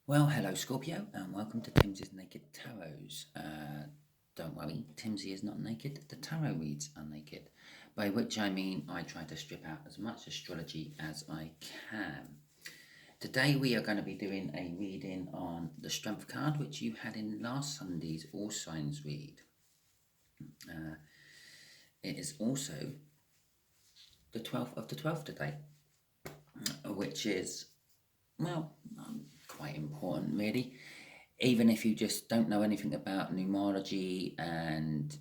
Well, hello Scorpio, and welcome to Timsy's Naked Tarots. Don't worry, Timsy is not naked, the tarot reads are naked, by which I mean I try to strip out as much astrology as I can. Today we are going to be doing a reading on the Strength card, which you had in last Sunday's All Signs read. It is also the 12th of the 12th today, which is, well, quite important really. Even if you just don't know anything about numerology and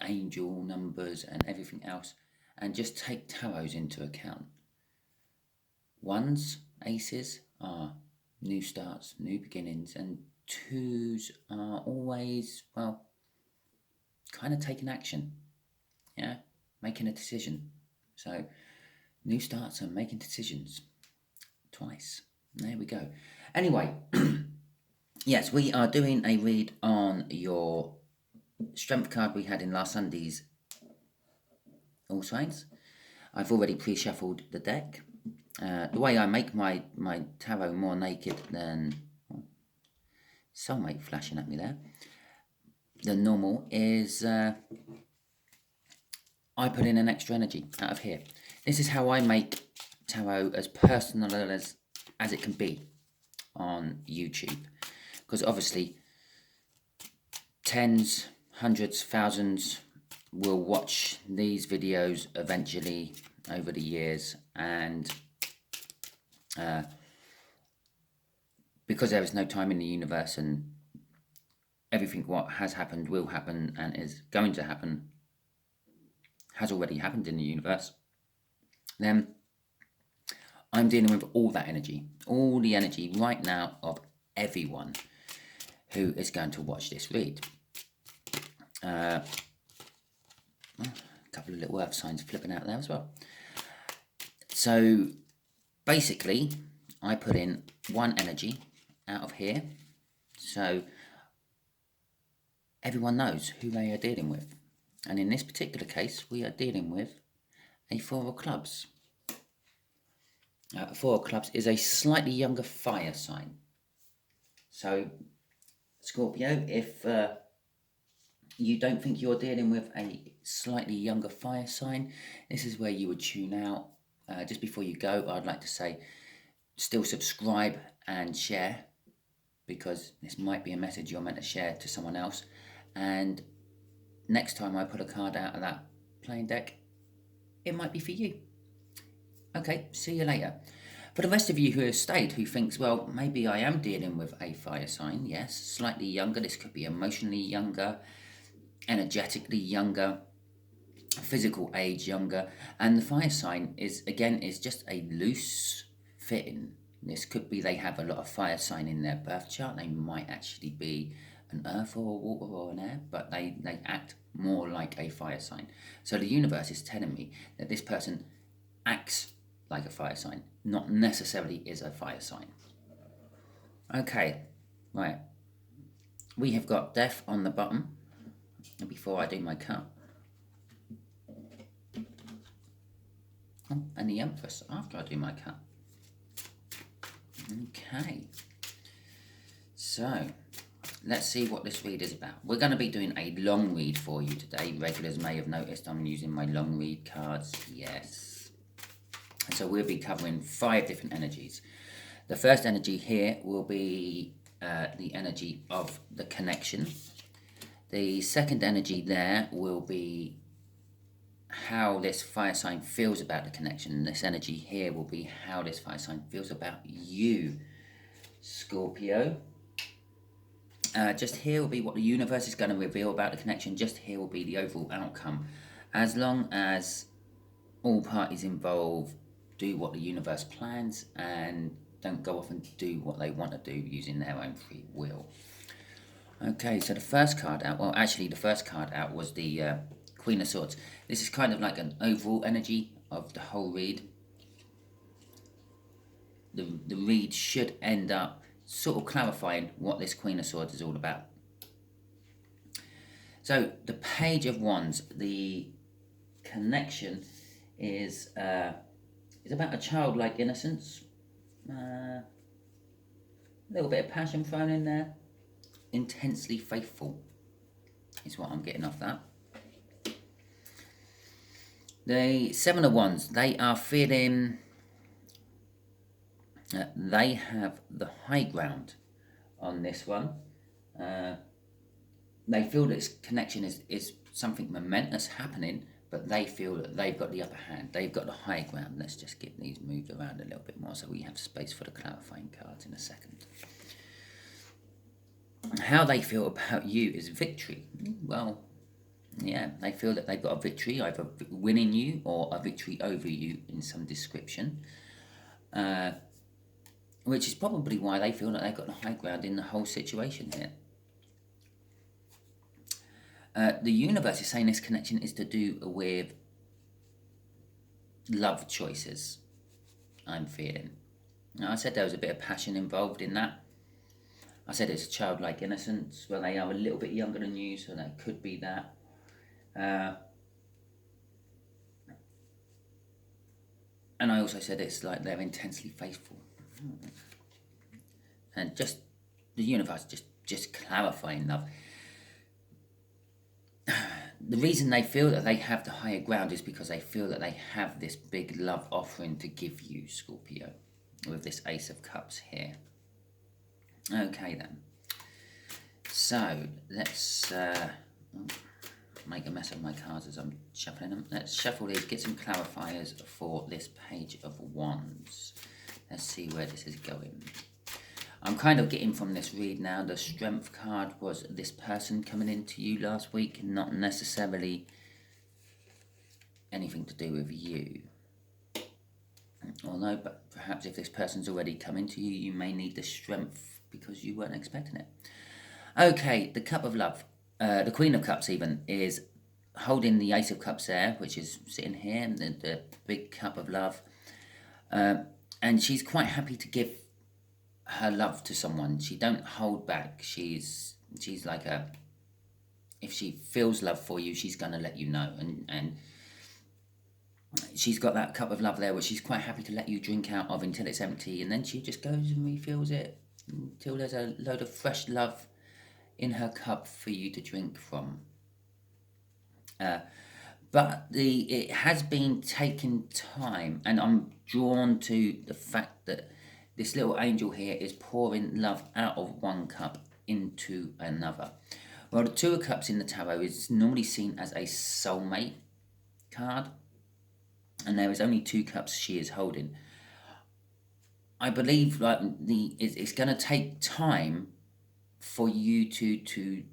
angel numbers and everything else, and just take tarots into account. Ones, aces, are new starts, new beginnings, and twos are always, well, kind of taking action, yeah, making a decision. So, new starts and making decisions twice. There we go. Anyway, yes, we are doing a read on your Strength card we had in last Sunday's All Signs. I've already pre-shuffled the deck. The way I make my tarot more naked than soulmate flashing at me there than normal is I put in an extra energy out of here. This is how I make tarot as personal as it can be on YouTube, because obviously tens, hundreds, thousands will watch these videos eventually over the years, and because there is no time in the universe and everything what has happened will happen and is going to happen has already happened in the universe, then I'm dealing with all that energy, all the energy right now of everyone who is going to watch this read. A couple of little earth signs flipping out there as well. So basically, I put in one energy out of here, so everyone knows who they are dealing with. And in this particular case, we are dealing with a Four of Clubs. Four of Clubs is a slightly younger fire sign. So, Scorpio, if you don't think you're dealing with a slightly younger fire sign, this is where you would tune out. Just before you go, I'd like to say still subscribe and share, because this might be a message you're meant to share to someone else. And next time I put a card out of that playing deck, it might be for you. Okay, see you later. For the rest of you who have stayed, who thinks, well, maybe I am dealing with a fire sign, yes, slightly younger, this could be emotionally younger, energetically younger, physical age younger, and the fire sign is just a loose fitting. This could be they have a lot of fire sign in their birth chart. They might actually be an earth or a water or an air, but they act more like a fire sign. So the universe is telling me that this person acts like a fire sign, not necessarily is a fire sign. Okay, right. We have got death on the bottom. And before I do my cut, and the Empress after I do my cut. Okay, so let's see what this read is about. We're going to be doing a long read for you today. Regulars may have noticed I'm using my long read cards. Yes. So we'll be covering 5 different energies. The first energy here will be the energy of the connection. The second energy there will be how this fire sign feels about the connection. And this energy here will be how this fire sign feels about you, Scorpio. Just here will be what the universe is going to reveal about the connection. Just here will be the overall outcome. As long as all parties involved do what the universe plans and don't go off and do what they want to do using their own free will. Okay, so the first card out, well, actually the first card out was the Queen of Swords. This is kind of like an overall energy of the whole read. The read should end up sort of clarifying what this Queen of Swords is all about. So the Page of Wands, the connection is about a childlike innocence. A little bit of passion thrown in there. Intensely faithful is what I'm getting off that. The Seven of Wands, they are feeling they have the high ground on this one. They feel that this connection is something momentous happening, but they feel that they've got the upper hand. They've got the high ground. Let's just get these moved around a little bit more so we have space for the clarifying cards in a second. How they feel about you is victory. Well, yeah, they feel that they've got a victory, either winning you or a victory over you in some description. Which is probably why they feel that they've got the high ground in the whole situation here. The universe is saying this connection is to do with love choices, I'm feeling. Now, I said there was a bit of passion involved in that. I said it's a childlike innocence. Well, they are a little bit younger than you, so that could be that. And I also said it's like they're intensely faithful. And just the universe just clarifying love. The reason they feel that they have the higher ground is because they feel that they have this big love offering to give you, Scorpio, with this Ace of Cups here. Okay then. So let's make a mess of my cards as I'm shuffling them. Let's shuffle these, get some clarifiers for this Page of Wands. Let's see where this is going. I'm kind of getting from this read now, the Strength card was this person coming into you last week, not necessarily anything to do with you. Although, but perhaps if this person's already come into you, you may need the Strength because you weren't expecting it. Okay, the Cup of Love, the Queen of Cups even, is holding the Ace of Cups there, which is sitting here, and the big Cup of Love. And she's quite happy to give her love to someone. She don't hold back. She's like if she feels love for you, she's gonna let you know, and she's got that cup of love there which she's quite happy to let you drink out of until it's empty, and then she just goes and refills it until there's a load of fresh love in her cup for you to drink from. But it has been taking time, and I'm drawn to the fact that this little angel here is pouring love out of one cup into another. Well, the Two of Cups in the tarot is normally seen as a soulmate card, and there is only two cups she is holding. I believe like it's going to take time for you to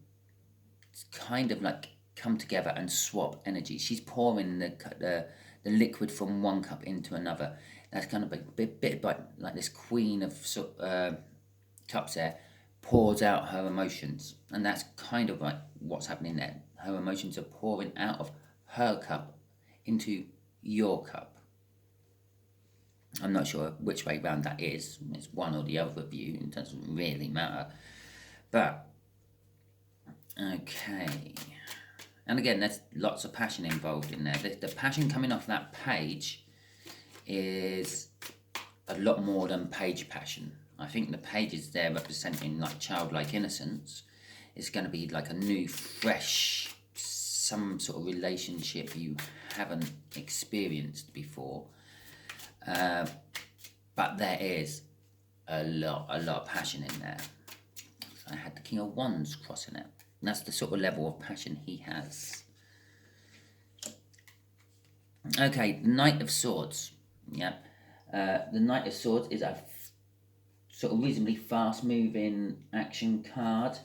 kind of like come together and swap energy. She's pouring the liquid from one cup into another. That's kind of a bit like this Queen of Cups there pours out her emotions, and that's kind of like what's happening there. Her emotions are pouring out of her cup into your cup. I'm not sure which way round that is. It's one or the other view. It doesn't really matter. But okay. And again, there's lots of passion involved in there. The passion coming off that page is a lot more than page passion. I think the page is there representing like childlike innocence. It's going to be like a new, fresh, some sort of relationship you haven't experienced before. But there is a lot of passion in there. I had the King of Wands crossing it. And that's the sort of level of passion he has. Okay, the Knight of Swords. Yeah. The Knight of Swords is a sort of reasonably fast-moving action card.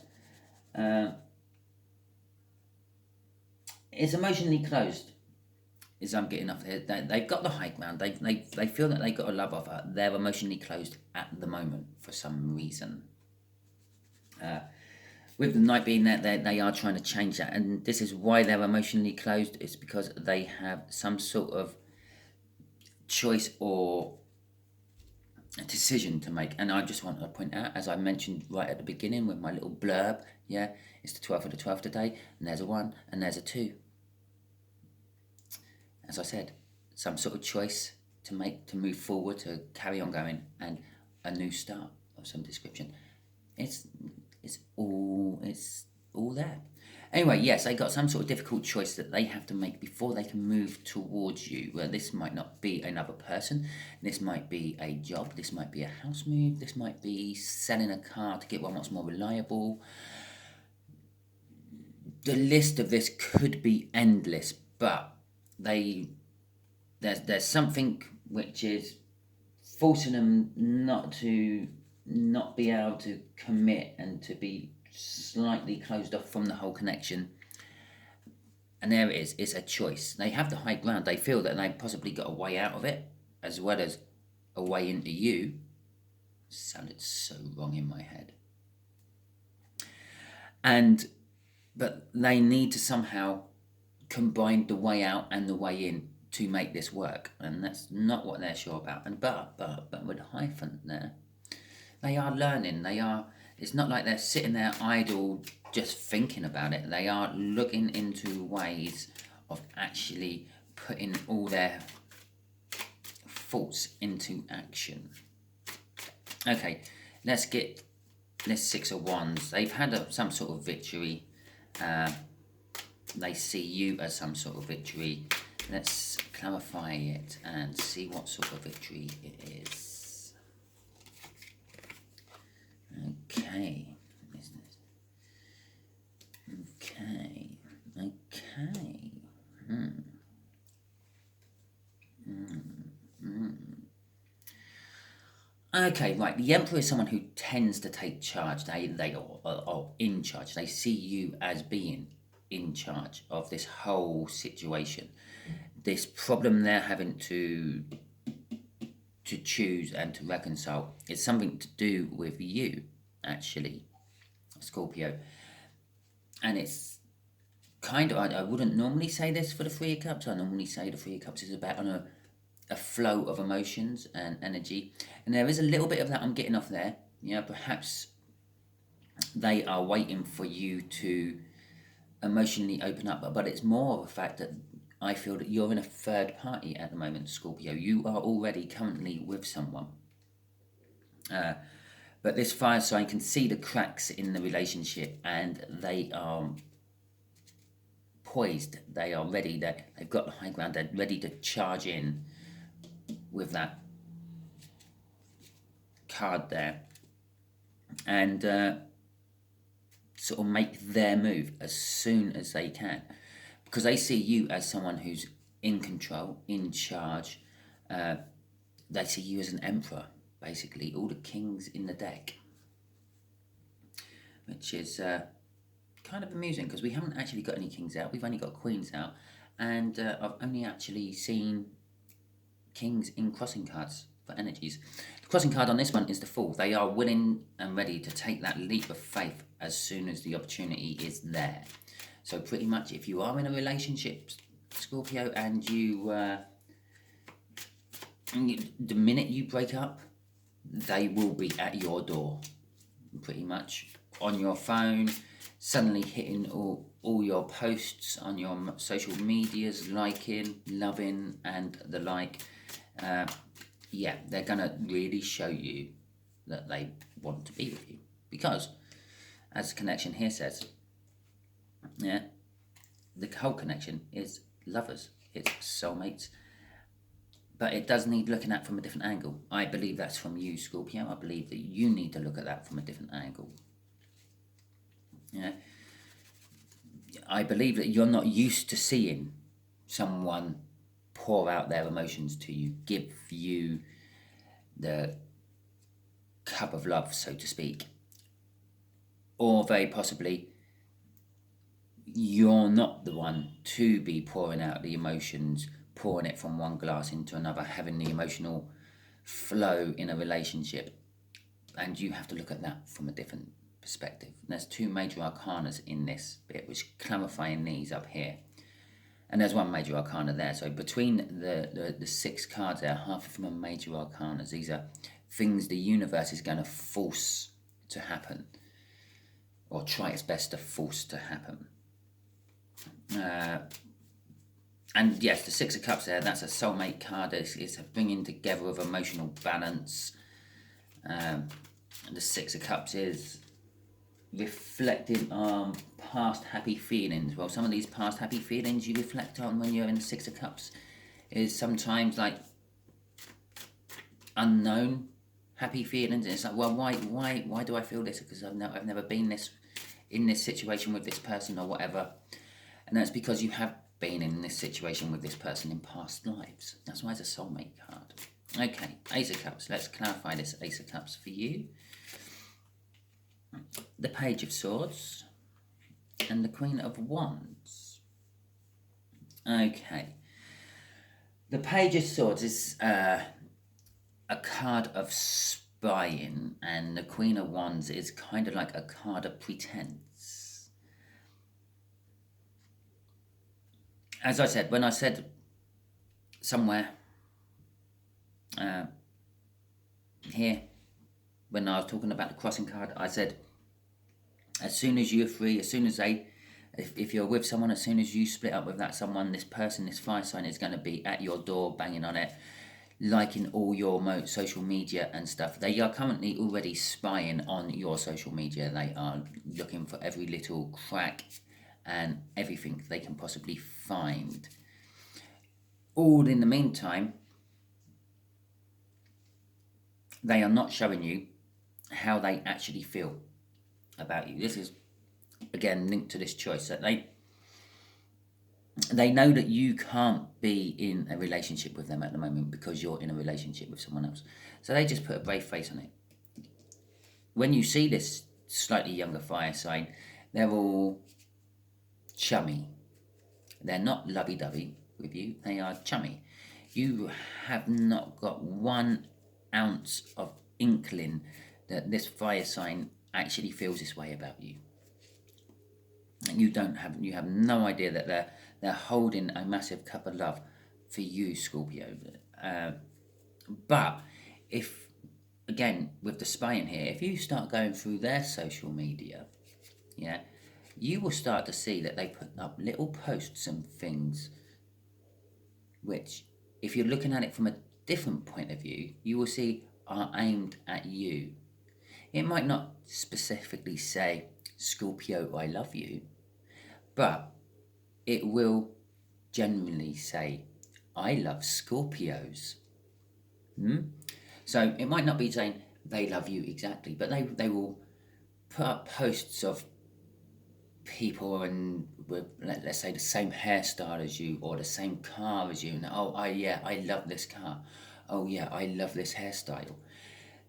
It's emotionally closed, is I'm getting off here. They've got the high ground. They feel that they've got a love offer. They're emotionally closed at the moment for some reason. With the Knight being there, they are trying to change that, and this is why they're emotionally closed. It's because they have some sort of choice or a decision to make. And I just want to point out, as I mentioned right at the beginning with my little blurb, yeah, it's the 12th of the 12th today, and there's a 1 and there's a 2. As I said, some sort of choice to make, to move forward, to carry on going, and a new start, a of some description. It's all there. Anyway, yes, they got some sort of difficult choice that they have to make before they can move towards you. Well, this might not be another person. This might be a job. This might be a house move. This might be selling a car to get one that's more reliable. The list of this could be endless, but there's something which is forcing them not be able to commit and to be slightly closed off from the whole connection. And there it is. It's a choice. They have the high ground. They feel that they've possibly got a way out of it, as well as a way into you. Sounded so wrong in my head. But they need to somehow combine the way out and the way in to make this work, and that's not what they're sure about. And but with hyphen there, they are learning. It's not like they're sitting there idle just thinking about it. They are looking into ways of actually putting all their thoughts into action. Okay, let's get this Six of Wands. They've had some sort of victory. They see you as some sort of victory. Let's clarify it and see what sort of victory it is. Okay. Okay, right. The Emperor is someone who tends to take charge. They are in charge. They see you as being in charge of this whole situation. This problem they're having to choose and to reconcile is something to do with you, actually, Scorpio. And it's kind of, I wouldn't normally say this for the Three of Cups. I normally say the Three of Cups is about on a flow of emotions and energy. And there is a little bit of that I'm getting off there. Yeah, perhaps they are waiting for you to emotionally open up. But it's more of a fact that I feel that you're in a third party at the moment, Scorpio. You are already currently with someone. But this fire sign can see the cracks in the relationship, and they are poised. They are ready. They've got the high ground. They're ready to charge in with that card there and sort of make their move as soon as they can, because they see you as someone who's in control, in charge. They see you as an emperor, basically, all the kings in the deck, which is kind of amusing because we haven't actually got any kings out. We've only got queens out, and I've only actually seen kings in crossing cards for energies. The crossing card on this one is the Fool. They are willing and ready to take that leap of faith as soon as the opportunity is there. So pretty much if you are in a relationship, Scorpio, and the minute you break up, they will be at your door, pretty much, on your phone, suddenly hitting all your posts on your social medias, liking, loving, and the like. Yeah, they're going to really show you that they want to be with you. Because, as the connection here says, yeah, the whole connection is lovers, it's soulmates. But it does need looking at from a different angle. I believe that's from you, Scorpio. I believe that you need to look at that from a different angle. Yeah. I believe that you're not used to seeing someone pour out their emotions to you, give you the cup of love, so to speak. Or very possibly, you're not the one to be pouring out the emotions, pouring it from one glass into another, having the emotional flow in a relationship. And you have to look at that from a different perspective. There's two major arcanas in this bit, which clarifying these up here. And there's one major arcana there. So between the 6 cards there, half of them are major arcanas. These are things the universe is going to force to happen, or try its best to force to happen. And yes, the 6 of Cups there, that's a soulmate card. It's a bringing together of emotional balance. the Six of Cups is reflecting on past happy feelings. Well, some of these past happy feelings you reflect on when you're in the Six of Cups is sometimes like unknown happy feelings. And it's like, well, why do I feel this? Because I've never been in this situation with this person or whatever. And that's because you have been in this situation with this person in past lives. That's why it's a soulmate card. Okay, Ace of Cups. Let's clarify this Ace of Cups for you. The Page of Swords and the Queen of Wands. Okay. The Page of Swords is a card of spying, and the Queen of Wands is kind of like a card of pretense. As I said, when I said somewhere here, when I was talking about the crossing card, I said, as soon as you're free, as soon as if you're with someone, as soon as you split up with that someone, this person, this fire sign is going to be at your door, banging on it, liking all your social media and stuff. They are currently already spying on your social media. They are looking for every little crack and everything they can possibly find. All in the meantime, they are not showing you how they actually feel about you. This is, again, linked to this choice, that they know that you can't be in a relationship with them at the moment because you're in a relationship with someone else. So they just put a brave face on it. When you see this slightly younger fire sign, they're all chummy. They're not lovey-dovey with you. They are chummy. You have not got 1 ounce of inkling that this fire sign actually feels this way about you. And you have no idea that they're holding a massive cup of love for you, Scorpio. But if, again, with the spying here, if you start going through their social media, yeah, you will start to see that they put up little posts and things which, if you're looking at it from a different point of view, you will see are aimed at you. It might not specifically say, Scorpio, I love you, but it will generally say, I love Scorpios. So it might not be saying they love you exactly, but they will put up posts of people and with, let's say, the same hairstyle as you or the same car as you. And I love this car. Oh yeah, I love this hairstyle.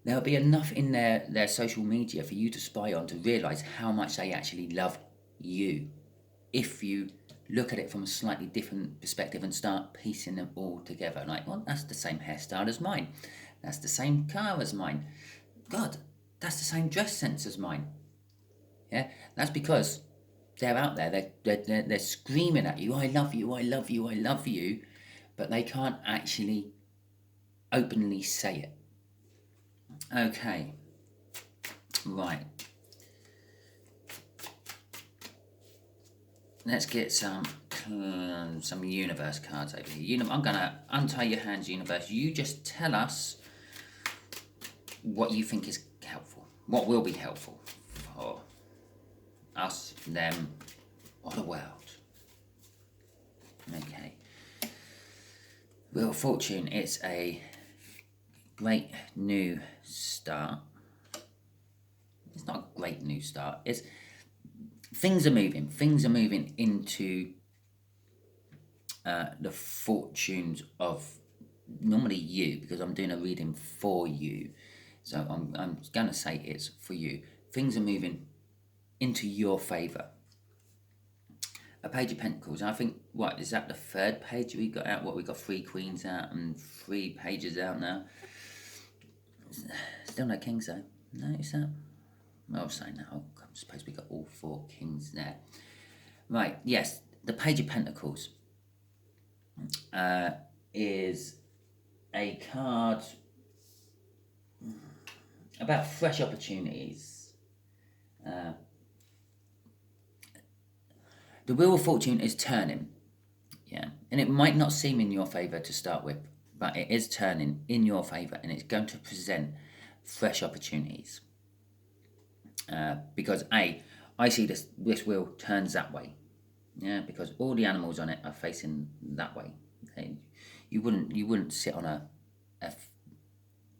There'll be enough in their social media for you to spy on to realise how much they actually love you. If you look at it from a slightly different perspective and start piecing them all together. Like, well, that's the same hairstyle as mine. That's the same car as mine. God, that's the same dress sense as mine. Yeah, that's because they're out there. They're screaming at you, I love you, I love you, I love you. But they can't actually openly say it. Okay. Right. Let's get some universe cards over here. I'm going to untie your hands, universe. You just tell us what you think is helpful. What will be helpful for us, them, or the world. Okay. Wheel of Fortune, it's a great new start. It's not a great new start. It's things are moving. Things are moving into the fortunes of normally you, because I'm doing a reading for you. So I'm going to say it's for you. Things are moving into your favour. A Page of Pentacles. I think, what, is that the third page we got out? What, we got 3 queens out and 3 pages out now. Still no kings though. No, is that? Well, I was saying that. I suppose we got all 4 kings there. Right, yes. The Page of Pentacles is a card about fresh opportunities. The Wheel of Fortune is turning, yeah, and it might not seem in your favour to start with, but it is turning in your favour, and it's going to present fresh opportunities. because I see this wheel turns that way. Yeah, because all the animals on it are facing that way. Okay, you wouldn't sit on a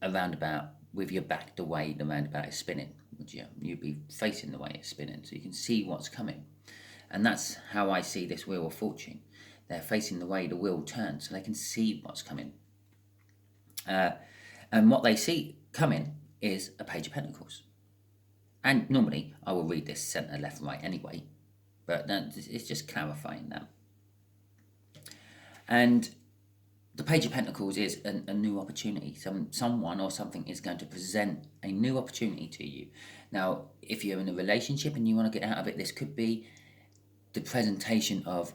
roundabout with your back the way the roundabout is spinning, would you? You'd be facing the way it's spinning, so you can see what's coming. And that's how I see this Wheel of Fortune. They're facing the way the wheel turns, so they can see what's coming. And what they see coming is a Page of Pentacles. And normally I will read this centre, left, right anyway, but it's just clarifying that. And the Page of Pentacles is a new opportunity. Someone or something is going to present a new opportunity to you. Now, if you're in a relationship and you want to get out of it, this could be the presentation of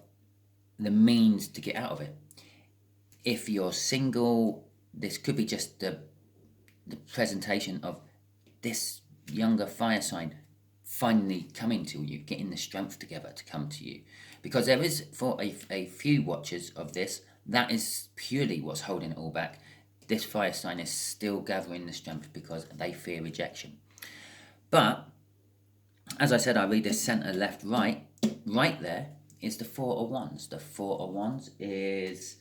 the means to get out of it. If you're single, this could be just the presentation of this younger fire sign finally coming to you, getting the strength together to come to you. Because there is, for a few watchers of this, that is purely what's holding it all back. This fire sign is still gathering the strength because they fear rejection. But, as I said, I read this centre, left, right. Right there is the Four of Wands. The Four of Wands is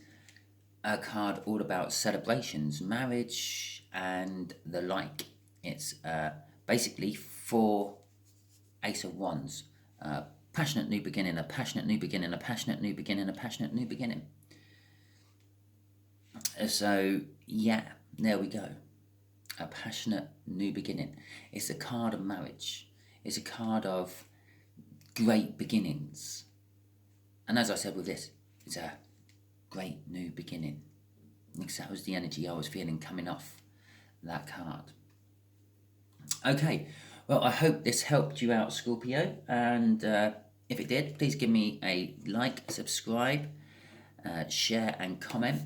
a card all about celebrations, marriage, and the like. It's basically for Ace of Wands. Passionate new beginning, a passionate new beginning, a passionate new beginning, a passionate new beginning. So, yeah, there we go. A passionate new beginning. It's a card of marriage. It's a card of great beginnings. And as I said with this, it's a great new beginning. Because that was the energy I was feeling coming off that card. Okay, well, I hope this helped you out, Scorpio. And if it did, please give me a like, subscribe, share and comment.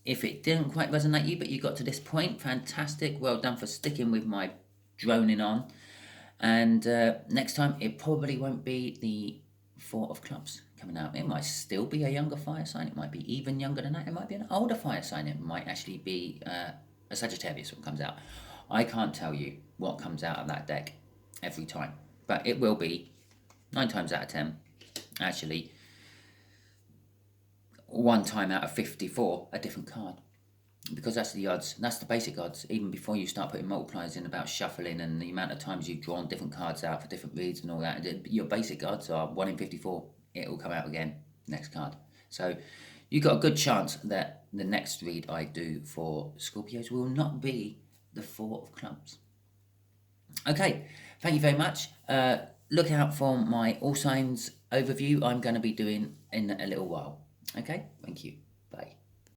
If it didn't quite resonate you, but you got to this point, fantastic. Well done for sticking with my droning on. And next time, it probably won't be the Four of Clubs coming out. It might still be a younger fire sign. It might be even younger than that. It might be an older fire sign. It might actually be a Sagittarius one comes out. I can't tell you what comes out of that deck every time. But it will be, 9 times out of 10, actually, 1 time out of 54, a different card. Because that's the odds, that's the basic odds, even before you start putting multipliers in about shuffling and the amount of times you've drawn different cards out for different reads and all that. Your basic odds are 1 in 54, it will come out again, next card. So you've got a good chance that the next read I do for Scorpios will not be the Four of Clubs. Okay, thank you very much. Look out for my All Signs overview I'm going to be doing in a little while. Okay, thank you. Bye.